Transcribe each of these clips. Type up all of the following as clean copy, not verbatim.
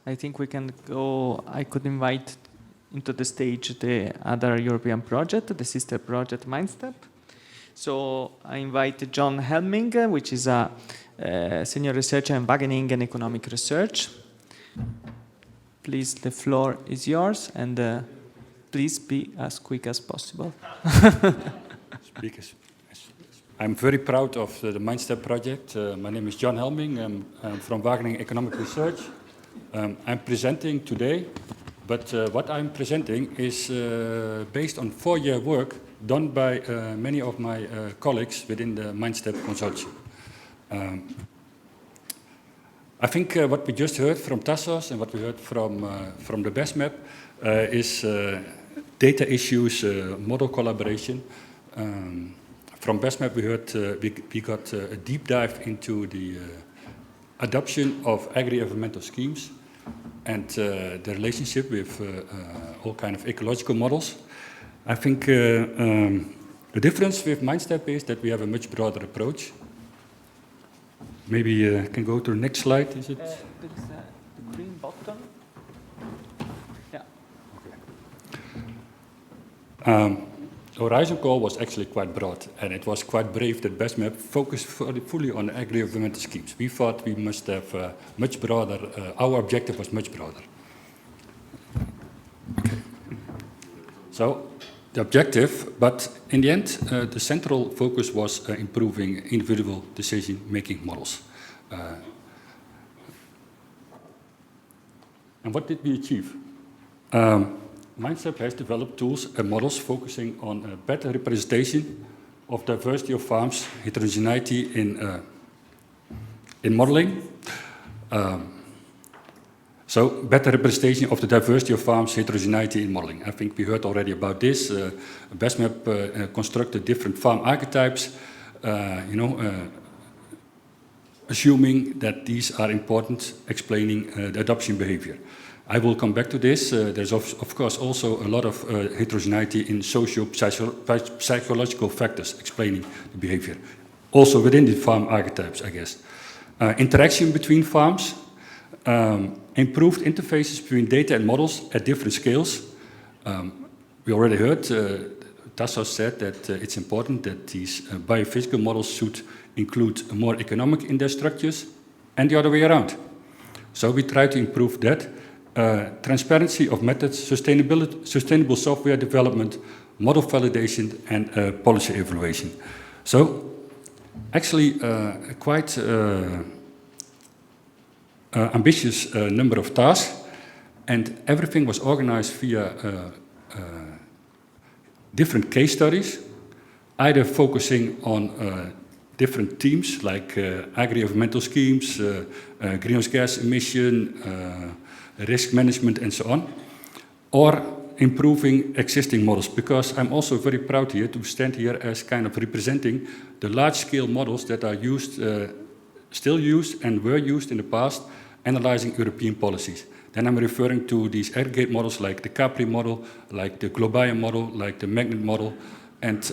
I think we can go. I could invite into the stage the other European project, the sister project MindStep. So I invite John Helming, which is a senior researcher in bargaining and economic research. Please, the floor is yours, and please be as quick as possible. I'm very proud of the MindStep project. My name is John Helming. I'm from Wageningen Economic Research. I'm presenting today, but what I'm presenting is based on 4-year work done by many of my colleagues within the MindStep consortium. I think what we just heard from Tassos and what we heard from the BESMAP is data issues, model collaboration. From BESMAP we heard we got a deep dive into the adoption of agri-environmental schemes and the relationship with all kind of ecological models. I think the difference with MindStep is that we have a much broader approach. Maybe I can go to the next slide, is it? There's the green button. Yeah. Okay. Horizon Call was actually quite broad, and it was quite brave that BESMAP focused fully on agri-environmental schemes. We thought we must have much broader, our objective was much broader. Okay. So, the objective, but in the end, the central focus was improving individual decision-making models. And what did we achieve? MindStep has developed tools and models focusing on better representation of diversity of farms, heterogeneity in modeling. So better representation of the diversity of farms, heterogeneity in modeling. I think we heard already about this. BESMAP constructed different farm archetypes, assuming that these are important, explaining the adoption behavior. I will come back to this. There's of course also a lot of heterogeneity in socio-psychological factors explaining the behavior. Also within the farm archetypes, I guess. Interaction between farms, improved interfaces between data and models at different scales. We already heard, Tassos said that it's important that these biophysical models should include more economic index structures and the other way around. So we try to improve that. Transparency of methods, sustainable software development, model validation, and policy evaluation. So, actually, quite ambitious number of tasks, and everything was organized via different case studies, either focusing on different themes like agri-environmental schemes, greenhouse gas emission, risk management and so on, or improving existing models, because I'm also very proud here to stand here as kind of representing the large-scale models that are used, still used and were used in the past, analyzing European policies. Then I'm referring to these aggregate models like the Capri model, like the Globaya model, like the Magnet model, and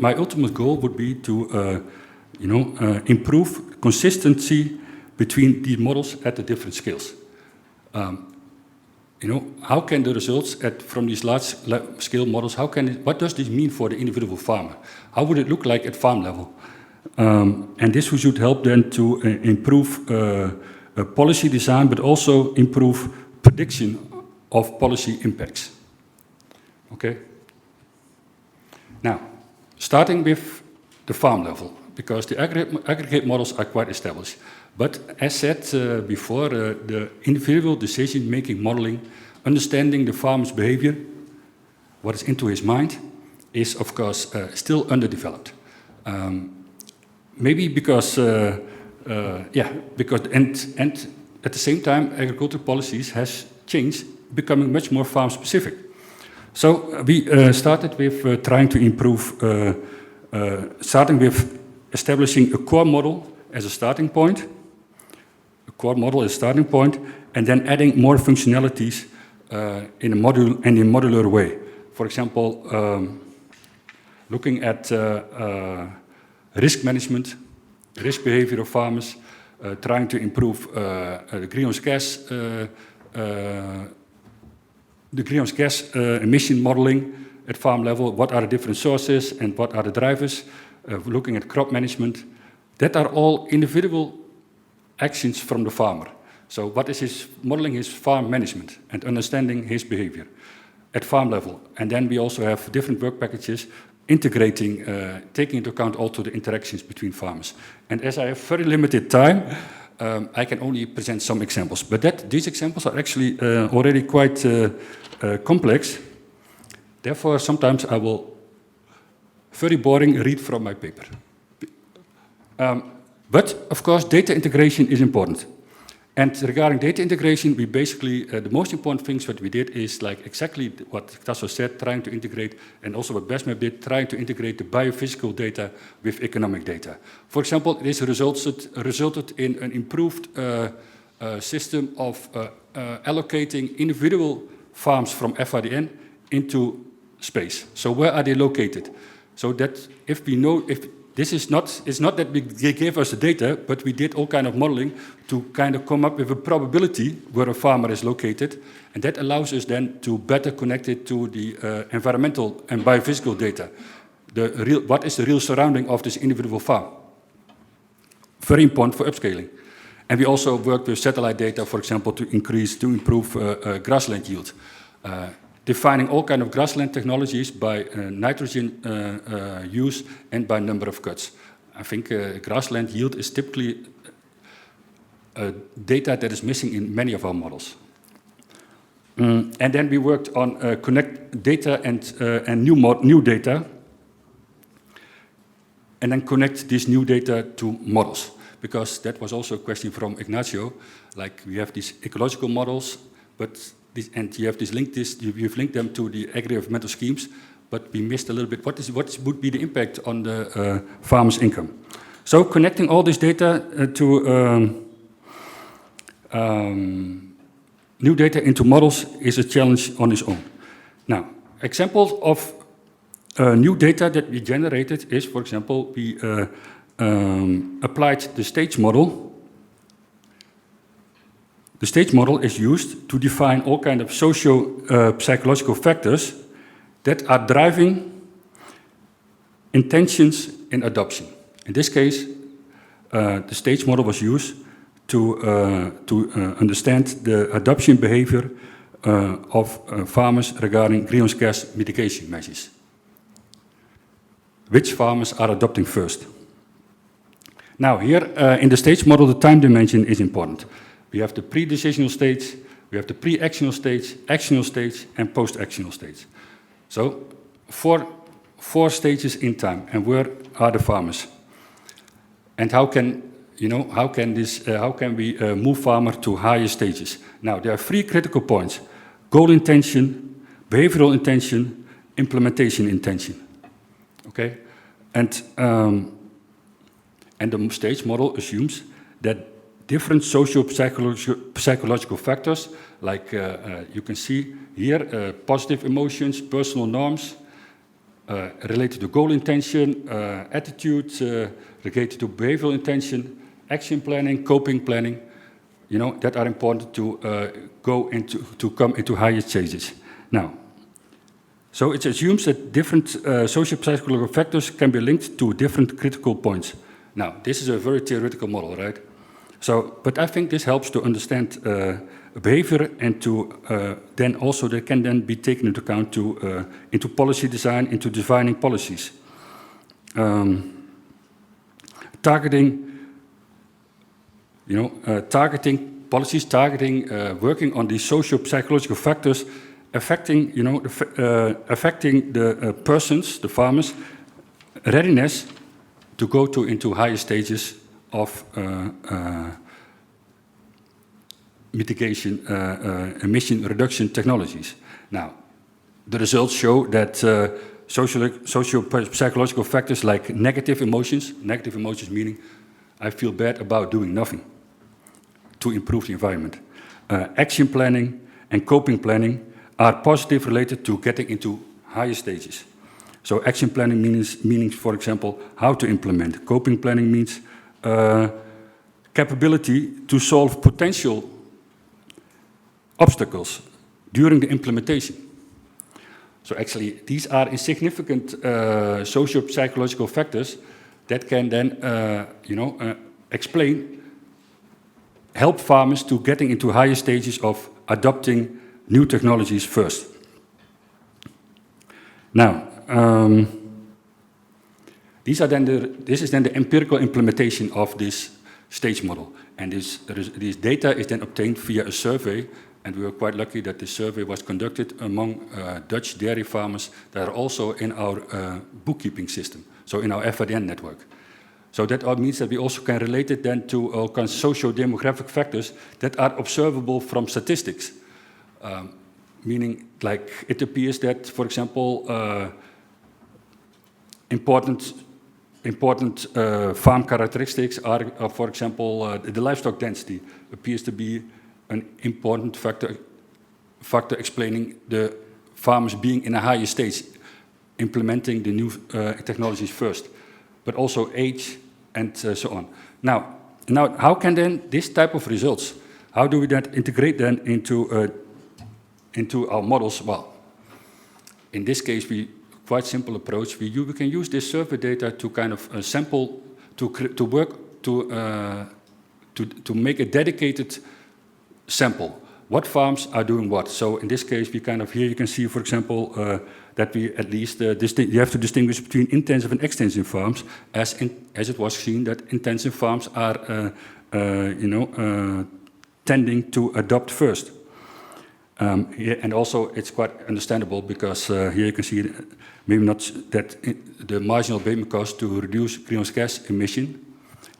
my ultimate goal would be to improve consistency between these models at the different scales. How can the results from these large-scale models, what does this mean for the individual farmer? How would it look like at farm level? And this should help then to improve policy design, but also improve prediction of policy impacts. Okay? Now, starting with the farm level, because the aggregate models are quite established. But as said before, the individual decision-making modeling, understanding the farmer's behavior, what is into his mind, is of course still underdeveloped. Maybe because, and at the same time, agricultural policies has changed, becoming much more farm-specific. So we started with trying to improve, starting with establishing a core model as a starting point, and then adding more functionalities in a modular way. For example, looking at risk management, risk behavior of farmers, trying to improve the greenhouse gas emission modeling at farm level. What are the different sources and what are the drivers? Looking at crop management. That are all individual actions from the farmer. So what is his modeling his farm management and understanding his behavior at farm level. And then we also have different work packages integrating, taking into account also the interactions between farmers. And as I have very limited time, I can only present some examples. But these examples are actually already quite complex. Therefore, sometimes I will, very boring, read from my paper. But, of course, data integration is important. And regarding data integration, we basically, the most important things what we did is like exactly what Tasso said, trying to integrate, and also what BESMAP did, trying to integrate the biophysical data with economic data. For example, this resulted in an improved system of allocating individual farms from FRDN into space. So where are they located? So that if we know, this is not, it's not that they gave us the data, but we did all kind of modeling to kind of come up with a probability where a farmer is located, and that allows us then to better connect it to the environmental and biophysical data. What is the real surrounding of this individual farm? Very important for upscaling. And we also worked with satellite data, for example, to improve grassland yield. Defining all kind of grassland technologies by nitrogen use and by number of cuts. I think grassland yield is typically data that is missing in many of our models. And then we worked on connect data and new data, and then connect this new data to models, because that was also a question from Ignacio. Like we have these ecological models, but and you have you've linked them to the agri-environmental schemes, but we missed a little bit. What would be the impact on the farmer's income? So connecting all this data to new data into models is a challenge on its own. Now, examples of new data that we generated is, for example, we applied the stage model. The stage model is used to define all kinds of socio-psychological factors that are driving intentions in adoption. In this case, the stage model was used to understand the adoption behavior of farmers regarding greenhouse gas mitigation measures. Which farmers are adopting first? Now, here in the stage model, the time dimension is important. We have the pre-decisional stage, we have the pre-actional stage, actional stage, and post-actional stage. So, four stages in time, and where are the farmers? And how can we move farmer to higher stages? Now, there are three critical points: goal intention, behavioral intention, implementation intention. Okay, and the stage model assumes that different socio-psychological factors, like you can see here, positive emotions, personal norms, related to goal intention, attitude, related to behavioral intention, action planning, coping planning, that are important to come into higher stages. Now, so it assumes that different socio-psychological factors can be linked to different critical points. Now, this is a very theoretical model, right? So, but I think this helps to understand behavior, and to then also that can then be taken into account into policy design, into defining policies. Targeting policies, working on these socio-psychological factors affecting, affecting the persons, the farmers' readiness to go into higher stages of mitigation, emission reduction technologies. Now, the results show that socio-psychological factors like negative emotions meaning I feel bad about doing nothing to improve the environment, action planning and coping planning are positive related to getting into higher stages. So action planning means, for example, how to implement. Coping planning means capability to solve potential obstacles during the implementation. So actually, these are insignificant socio-psychological factors that can then, help farmers to getting into higher stages of adopting new technologies first. Now, this is then the empirical implementation of this stage model. And this data is then obtained via a survey, and we were quite lucky that the survey was conducted among Dutch dairy farmers that are also in our bookkeeping system, so in our FADN network. So that means that we also can relate it then to all kinds of socio-demographic factors that are observable from statistics. Meaning, like, it appears that, for example, important farm characteristics are, for example, the livestock density appears to be an important factor explaining the farmers being in a higher stage, implementing the new technologies first, but also age and so on. Now, how can then this type of results, how do we then integrate them into our models? Well, in this case, quite simple approach. We can use this survey data to kind of sample, to make a dedicated sample. What farms are doing what? So in this case, we kind of here you can see, for example, that we at least you have to distinguish between intensive and extensive farms, as it was seen that intensive farms are, tending to adopt first. And also, it's quite understandable because here you can see maybe not that the marginal abatement cost to reduce greenhouse gas emission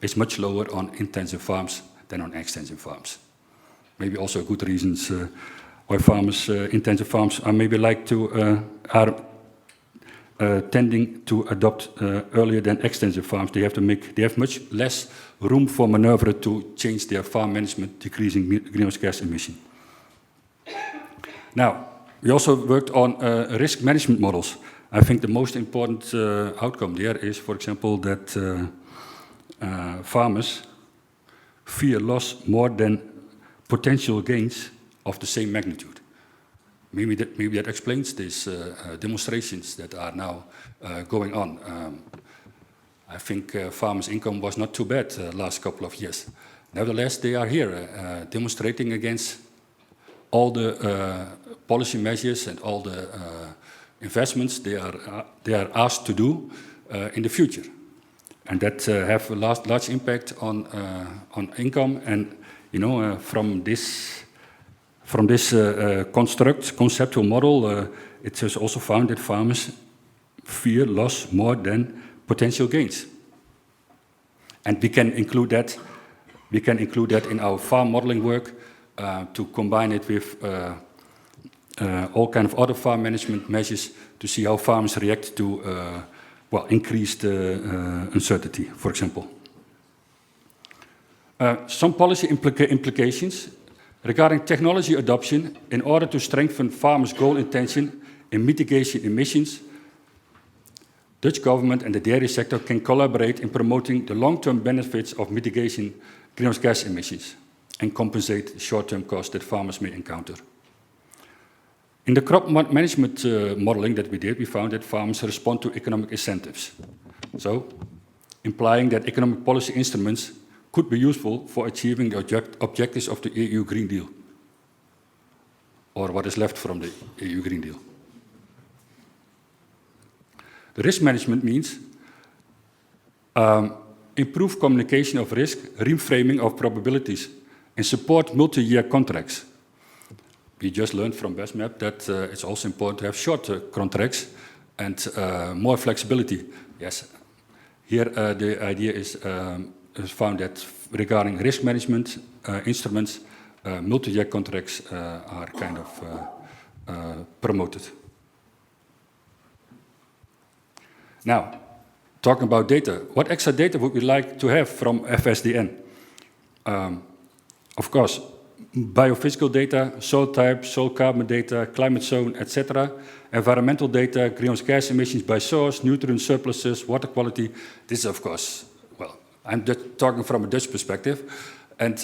is much lower on intensive farms than on extensive farms. Maybe also good reasons why farmers, intensive farms, are maybe are tending to adopt earlier than extensive farms. They have much less room for maneuver to change their farm management, decreasing greenhouse gas emission. Now, we also worked on risk management models. I think the most important outcome there is, for example, that farmers fear loss more than potential gains of the same magnitude. Maybe that explains these demonstrations that are now going on. I think farmers' income was not too bad last couple of years. Nevertheless, they are here demonstrating against all the policy measures and all the investments they are asked to do in the future, and that have a large impact on income. And from this conceptual model, it is also found that farmers fear loss more than potential gains, and we can include that in our farm modeling work. To combine it with all kind of other farm management measures to see how farmers react to increased uncertainty, for example. Some policy implications regarding technology adoption. In order to strengthen farmers' goal intention in mitigating emissions, Dutch government and the dairy sector can collaborate in promoting the long-term benefits of mitigating greenhouse gas emissions and compensate short-term costs that farmers may encounter. In the crop management modeling that we did, we found that farmers respond to economic incentives. So, implying that economic policy instruments could be useful for achieving the objectives of the EU Green Deal, or what is left from the EU Green Deal. The risk management means improved communication of risk, reframing of probabilities, and support multi-year contracts. We just learned from BestMap that it's also important to have short contracts and more flexibility. Yes, here the idea is found that regarding risk management instruments, multi-year contracts are kind of promoted. Now, talking about data, what extra data would we like to have from FSDN? Of course, biophysical data, soil type, soil carbon data, climate zone, etc. Environmental data, greenhouse gas emissions by source, nutrient surpluses, water quality. This is, of course, well, I'm talking from a Dutch perspective. And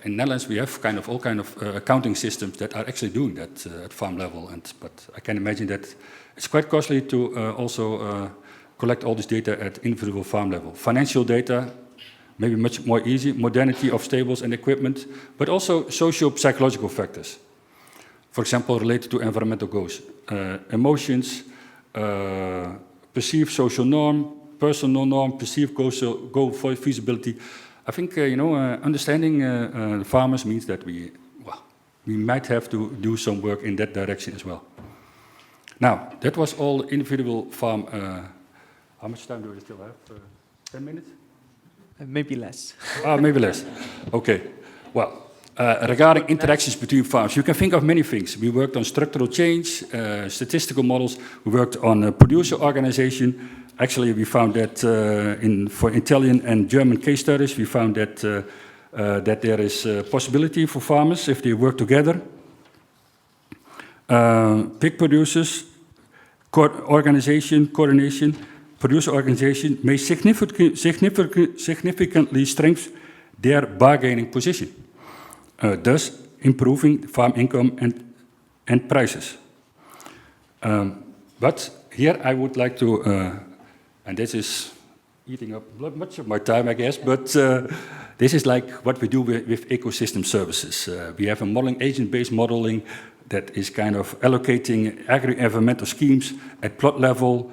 in Netherlands, we have kind of all kind of accounting systems that are actually doing that at farm level. But I can imagine that it's quite costly to also collect all this data at individual farm level. Financial data, maybe much more easy, modernity of stables and equipment, but also socio-psychological factors. For example, related to environmental goals, emotions, perceived social norm, personal norm, perceived goal for feasibility. I think understanding the farmers means that we might have to do some work in that direction as well. Now, that was all individual farm. How much time do we still have? 10 minutes? Maybe less. Maybe less. Okay. Well, regarding interactions between farms, you can think of many things. We worked on structural change, statistical models. We worked on producer organization. Actually, we found that for Italian and German case studies, we found that there is a possibility for farmers if they work together. Pig producers, coordination, producer organization may significantly strengthen their bargaining position, thus improving farm income and prices. But here I would like to, and this is eating up much of my time, I guess, but this is like what we do with ecosystem services. We have a modeling, agent-based modeling that is kind of allocating agri-environmental schemes at plot level.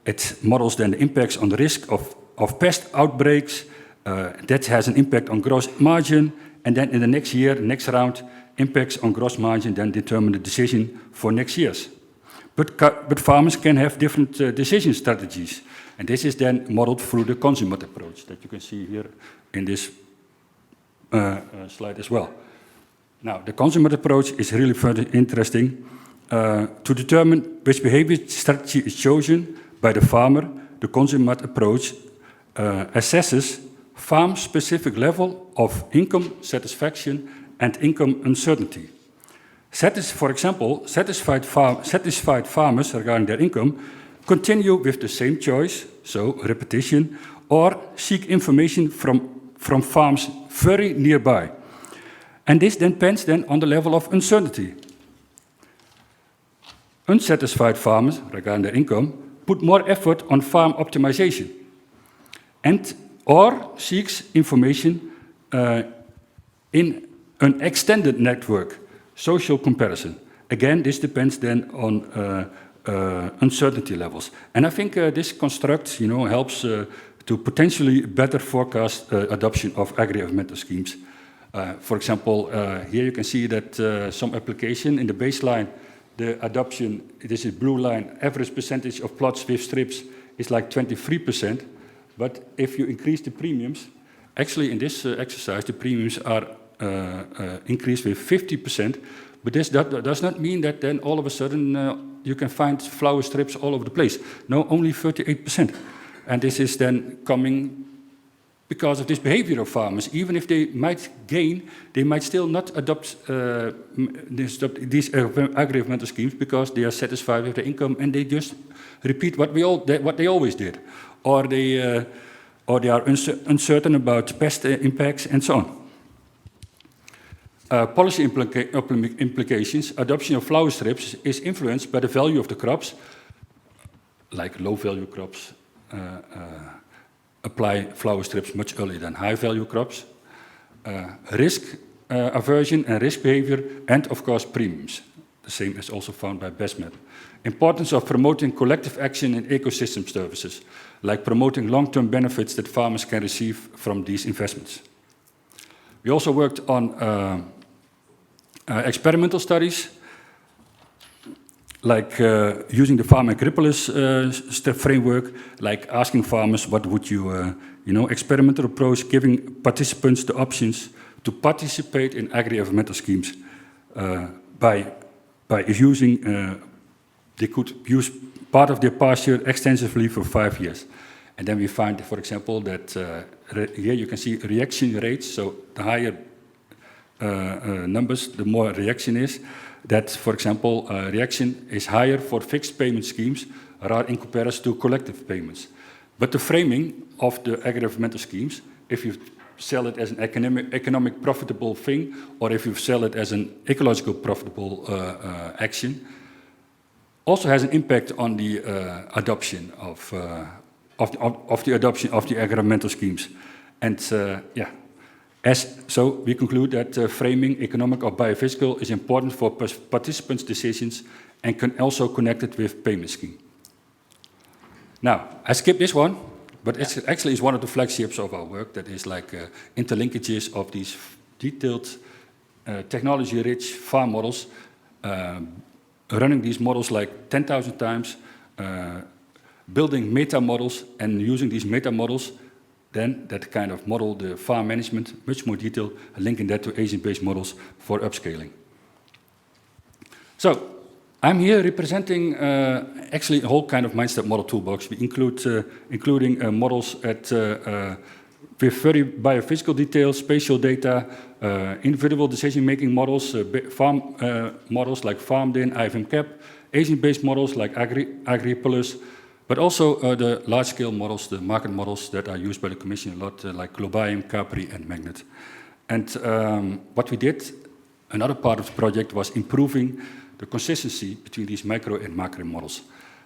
It models then the impacts on the risk of pest outbreaks. That has an impact on gross margin. And then in the next year, next round, impacts on gross margin then determine the decision for next year's. But farmers can have different decision strategies. And this is then modeled through the consummate approach that you can see here in this slide as well. Now, the consummate approach is really very interesting. To determine which behavior strategy is chosen by the farmer, the consummate approach assesses farm-specific level of income satisfaction and income uncertainty. For example, satisfied farmers regarding their income continue with the same choice, so repetition, or seek information from farms very nearby. And this then depends on the level of uncertainty. Unsatisfied farmers regarding their income put more effort on farm optimization or seeks information in an extended network, social comparison. Again, this depends then on uncertainty levels. And I think this construct, helps to potentially better forecast adoption of agri-environmental schemes. For example, here you can see that some application in the baseline, the adoption, this is blue line, average percentage of plots with strips is like 23%. But if you increase the premiums, actually in this exercise, the premiums are increased with 50%. But this does not mean that then all of a sudden you can find flower strips all over the place. No, only 38%. And this is then coming because of this behavior of farmers. Even if they might gain, they might still not adopt these agri-environmental schemes because they are satisfied with their income and they just repeat what they always did. Or they are uncertain about pest impacts and so on. Policy implications, adoption of flower strips is influenced by the value of the crops, like low-value crops apply flower strips much earlier than high-value crops, risk aversion and risk behavior, and of course premiums, the same as also found by BestMap. Importance of promoting collective action in ecosystem services, like promoting long-term benefits that farmers can receive from these investments. We also worked on experimental studies, like using the Farm Agripolis step framework, like asking farmers what would you, experimental approach, giving participants the options to participate in agri-environmental schemes by using, they could use part of their pasture extensively for 5 years. And then we find, for example, that here you can see reaction rates, so the higher numbers, the more reaction is. That, for example, reaction is higher for fixed payment schemes rather in comparison to collective payments. But the framing of the agri-environmental schemes, if you sell it as an economic profitable thing, or if you sell it as an ecological profitable action, also has an impact on the adoption of the adoption of the agri-environmental schemes. And so we conclude that framing economic or biophysical is important for participants' decisions and can also connect it with payment scheme. Now, I skipped this one, but it's actually one of the flagships of our work, that is like interlinkages of these detailed, technology-rich farm models, running these models like 10,000 times, building meta models and using these meta models, then that kind of model, the farm management, much more detail, linking that to agent-based models for upscaling. So I'm here representing actually a whole kind of MindStep model toolbox. We include including models with very biophysical details, spatial data, individual decision-making models, farm models like FarmDin, IFM-CAP, agent-based models like AgriPulse, but also the large-scale models, the market models that are used by the Commission a lot, like Globium, Capri, and Magnet. And what we did, another part of the project, was improving the consistency between these micro and macro models.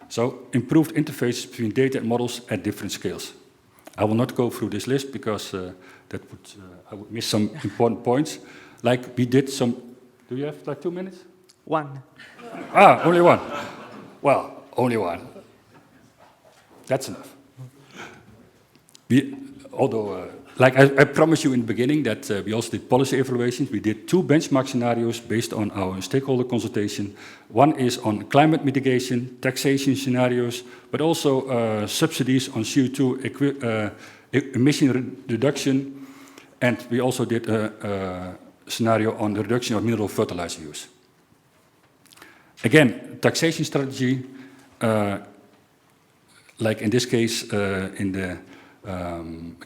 So improved interface between data and models at different scales. I will not go through this list because I would miss some important points. Like we did some. Do you have like 2 minutes? 1. Only 1. Well, only 1. That's enough. Like I promised you in the beginning that we also did policy evaluations. We did 2 benchmark scenarios based on our stakeholder consultation. One is on climate mitigation, taxation scenarios, but also subsidies on CO2 emission reduction. And we also did a scenario on the reduction of mineral fertilizer use. Again, taxation strategy, like in this case, in the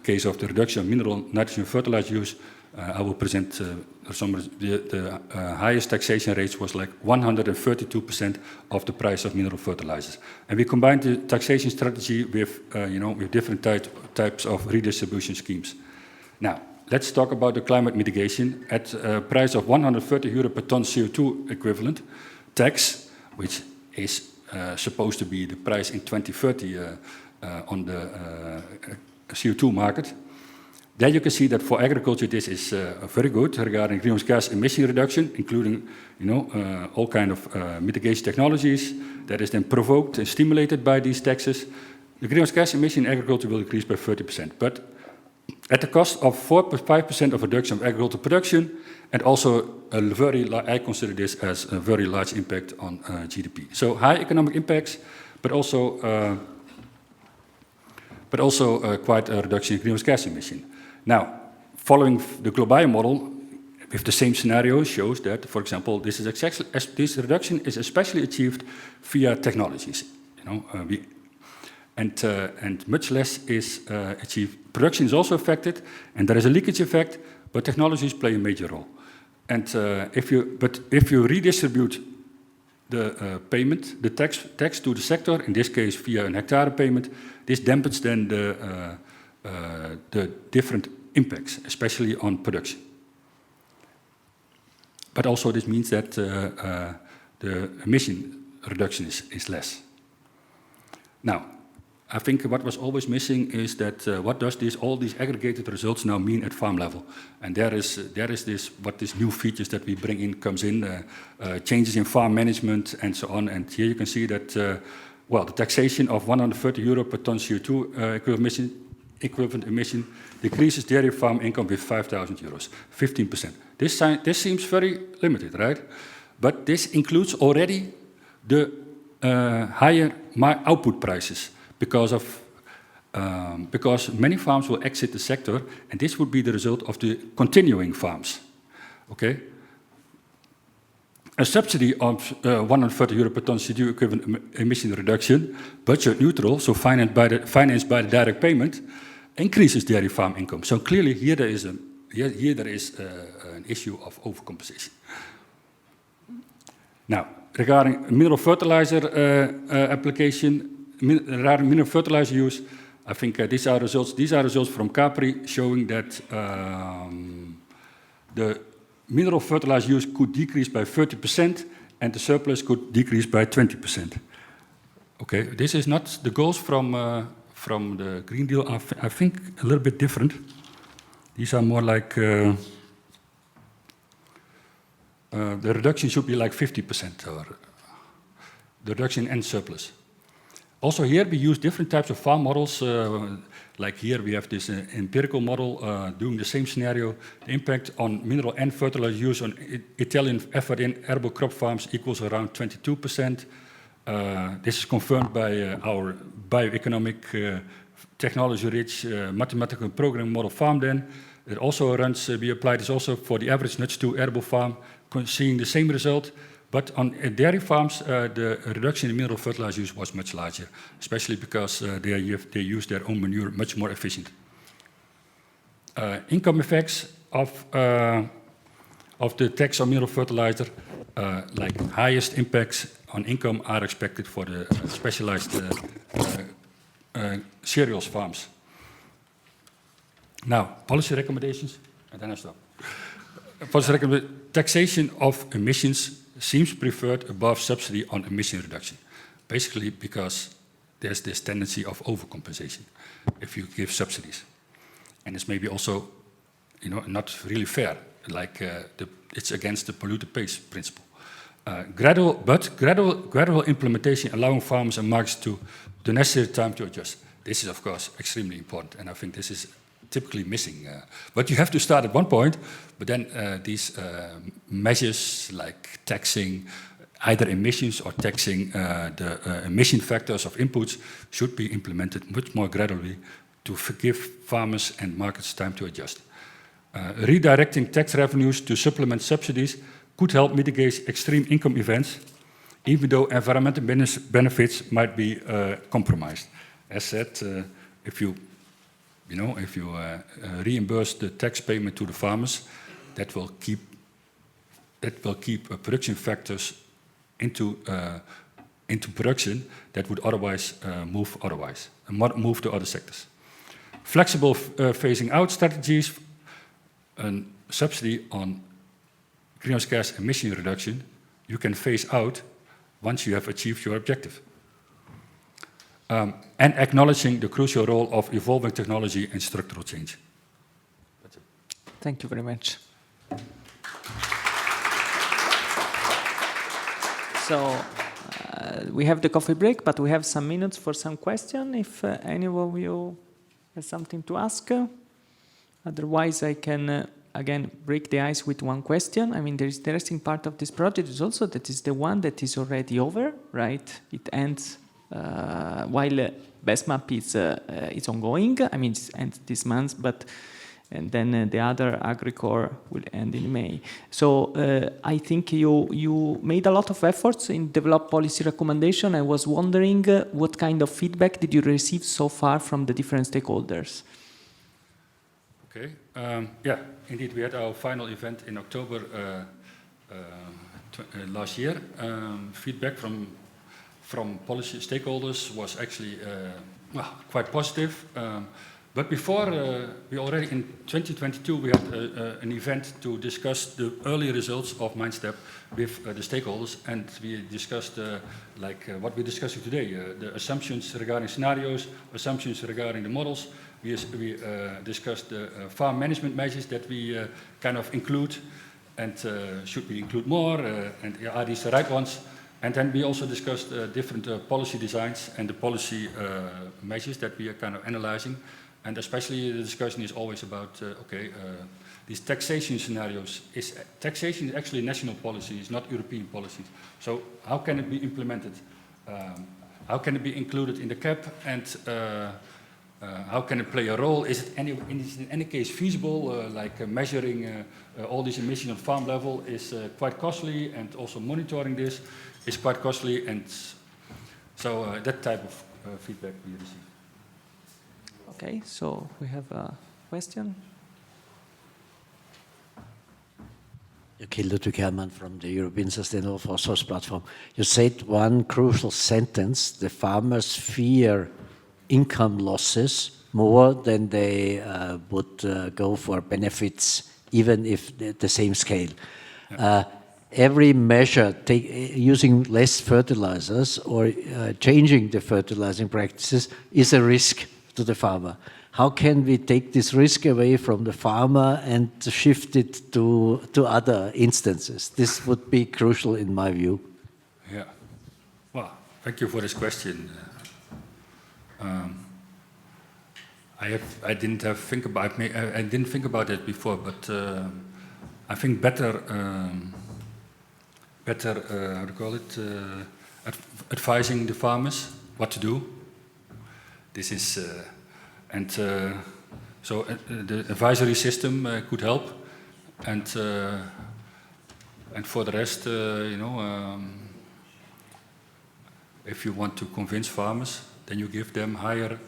case of the reduction of mineral nitrogen fertilizer use, I will present the highest taxation rates was like 132% of the price of mineral fertilizers. And we combined the taxation strategy with, with different types of redistribution schemes. Now, let's talk about the climate mitigation. At a price of 130 euro per ton CO2 equivalent, tax, which is supposed to be the price in 2030 on the CO2 market. Then you can see that for agriculture this is very good regarding greenhouse gas emission reduction, including all kind of mitigation technologies that is then provoked and stimulated by these taxes. The greenhouse gas emission in agriculture will increase by 30%, but at the cost of 4.5% of reduction of agricultural production, and also I consider this as a very large impact on GDP. So high economic impacts, but also quite a reduction in greenhouse gas emission. Now, following the Globium model, with the same scenario, shows that, for example, this reduction is especially achieved via technologies. And much less is achieved. Production is also affected, and there is a leakage effect, but technologies play a major role. And if you redistribute the payment, the tax to the sector, in this case via an hectare payment, this dampens then the different impacts, especially on production. But also this means that the emission reduction is less. Now, I think what was always missing is that what does all these aggregated results now mean at farm level? And there is what these new features that we bring in comes in, changes in farm management and so on. And here you can see that, the taxation of 130 euro per ton CO2 equivalent emission decreases dairy farm income with 5,000 euros, 15%. This seems very limited, right? But this includes already the higher output prices, because many farms will exit the sector, and this would be the result of the continuing farms. Okay? A subsidy of 130 euro per ton CO2 equivalent emission reduction, budget neutral, so financed by the direct payment, increases dairy farm income. So clearly here there is an issue of overcompensation. Now, regarding mineral fertilizer application, regarding mineral fertilizer use, I think these are results. These are results from Capri showing that the mineral fertilizer use could decrease by 30%, and the surplus could decrease by 20%. Okay, this is not the goals from the Green Deal. I think a little bit different. These are more like the reduction should be like 50%, or the reduction and surplus. Also here we use different types of farm models. Like here we have this empirical model doing the same scenario. The impact on mineral and fertilizer use on Italian effort in arable crop farms equals around 22%. This is confirmed by our bioeconomic, technology-rich mathematical programming model FarmDen. It also runs, we applied this also for the average nuts to arable farm, seeing the same result. But on dairy farms, the reduction in mineral fertilizer use was much larger, especially because they use their own manure much more efficient. Income effects of the tax on mineral fertilizer, like highest impacts on income are expected for the specialized cereals farms. Now, policy recommendations, and then I stop. Policy taxation of emissions seems preferred above subsidy on emission reduction, basically because there's this tendency of overcompensation if you give subsidies, and it's maybe also, not really fair. Like it's against the polluter pays principle. Gradual implementation, allowing farmers and markets to the necessary time to adjust. This is of course extremely important, and I think this is typically missing. But you have to start at one point, but then these measures like taxing either emissions or taxing the emission factors of inputs should be implemented much more gradually to give farmers and markets time to adjust. Redirecting tax revenues to supplement subsidies could help mitigate extreme income events, even though environmental benefits might be compromised. As said, if you reimburse the tax payment to the farmers, that will keep production factors into production that would otherwise move to other sectors. Flexible phasing out strategies, a subsidy on greenhouse gas emission reduction, you can phase out once you have achieved your objective. And acknowledging the crucial role of evolving technology and structural change. That's it. Thank you very much. So we have the coffee break, but we have some minutes for some questions if any of you has something to ask. Otherwise, I can again break the ice with one question. I mean, the interesting part of this project is also that it's the one that is already over, right? It ends while BESMAP is ongoing. I mean, it ends this month, and then the other AgriCore will end in May. So I think you made a lot of efforts in develop policy recommendation. I was wondering what kind of feedback did you receive so far from the different stakeholders? Okay. Yeah, indeed, we had our final event in October last year. Feedback from policy stakeholders was actually quite positive. But before, we already in 2022, we had an event to discuss the early results of MindStep with the stakeholders, and we discussed what we're discussing today, the assumptions regarding scenarios, assumptions regarding the models. We discussed the farm management measures that we kind of include, and should we include more, and are these the right ones? And then we also discussed different policy designs and the policy measures that we are kind of analyzing. And especially the discussion is always about, these taxation scenarios. Taxation is actually national policies, not European policies. So how can it be implemented? How can it be included in the CAP? And how can it play a role? Is it in any case feasible? Measuring all these emissions on farm level is quite costly, and also monitoring this is quite costly. And so that type of feedback we receive. Okay, so we have a question. Okay, Ludwig Herrmann from the European Sustainable Phosphorus Platform. You said one crucial sentence: the farmers fear income losses more than they would go for benefits, even if the same scale. Every measure, using less fertilizers or changing the fertilizing practices, is a risk to the farmer. How can we take this risk away from the farmer and shift it to other instances? This would be crucial in my view. Yeah. Well, thank you for this question. I didn't think about it before, but I think better how to call it, advising the farmers what to do. This is, so the advisory system could help, and for the rest, if you want to convince farmers, then you give them higher,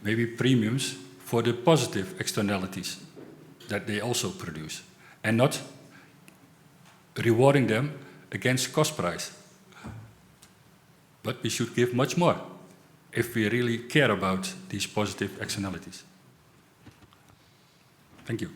maybe premiums for the positive externalities that they also produce, and not rewarding them against cost price. But we should give much more if we really care about these positive externalities. Thank you.